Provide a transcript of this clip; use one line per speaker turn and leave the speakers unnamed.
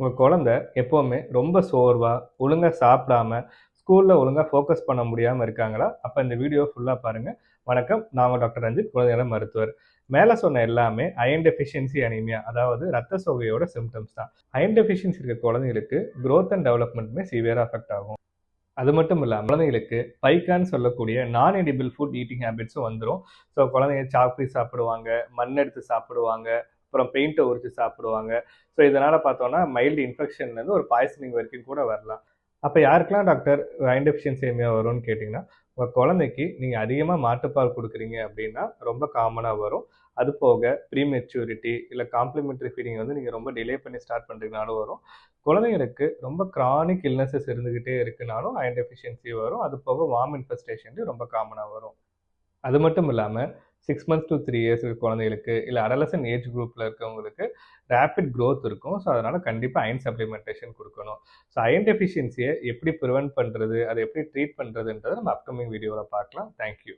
உங்க குழந்தை எப்பவுமே ரொம்ப சோர்வா, ஒழுங்கா சாப்பிடாம, ஸ்கூல்ல ஒழுங்கா ஃபோக்கஸ் பண்ண முடியாம இருக்காங்களா? அப்ப இந்த வீடியோ ஃபுல்லா பாருங்க. வணக்கம். நான் உங்க டாக்டர் ரஞ்சித், குழந்தை நல மருத்துவர். மேல சொன்ன எல்லாமே அயர்ன் டெஃபிஷியன்சி அனீமியா, அதாவது ரத்த சோகையோட சிம்ப்டம்ஸ் தான். அயர்ன் டெஃபிஷியன்சி இருக்க குழந்தைகளுக்கு குரோத் அண்ட் டெவலப்மெண்ட்டுமே சிவியரா அஃபெக்ட் ஆகும். அது மட்டும் இல்லாம குழந்தைகளுக்கு பைக்கான்னு சொல்லக்கூடிய நான் எடிபிள் ஃபுட் ஈட்டிங் ஹேபிட்ஸும் வந்துரும். ஸோ குழந்தைங்க சாக்லேட் சாப்பிடுவாங்க, மண் எடுத்து சாப்பிடுவாங்க, அப்புறம் பெயிண்ட்ட உரிச்சு சாப்பிடுவாங்க. ஸோ இதனால பார்த்தோம்னா மைல்டு இன்ஃபெக்ஷன்லேருந்து ஒரு பாய்சனிங் வரைக்கும் கூட வரலாம். அப்ப யாருக்கெல்லாம் டாக்டர் அயர்ன் டெஃபிஷியன்சி அனீமியா வரும்னு கேட்டீங்கன்னா, உங்க குழந்தைக்கு நீங்க அதிகமா மாட்டுப்பால் குடுக்குறீங்க அப்படின்னா ரொம்ப காமனா வரும். அது போக ப்ரீமெச்சூரிட்டி இல்ல காம்ப்ளிமெண்டரி ஃபீடிங் வந்து நீங்க ரொம்ப டிலே பண்ணி ஸ்டார்ட் பண்றீங்கனாலும் வரும். குழந்தைங்களுக்கு ரொம்ப கிரானிக் இல்னஸஸ் இருந்துகிட்டே இருக்குனாலும் அயர்ன் டெஃபிஷியன்சி வரும். அது போக வார்ம் இன்ஃபெஸ்டேஷன்லயும் ரொம்ப காமனா வரும். அது மட்டும் இல்லாம 6 மந்த்ஸ் டூ 3 இயர்ஸ் இருக்க குழந்தைகளுக்கு, இல்ல அடாலசன்ட் ஏஜ் குரூப்ல இருக்கவங்களுக்கு ரேபிட் குரோத் இருக்கும். ஸோ அதனால கண்டிப்பா அயர்ன் சப்ளிமெண்டேஷன் குடுக்கணும். ஸோ அயர்ன் டெஃபிஷியன்சிய எப்படி பிரிவென்ட் பண்றது? அத எப்படி ட்ரீட் பண்றதுன்றத நம்ம அப்கமிங் வீடியோல பார்க்கலாம். Thank you.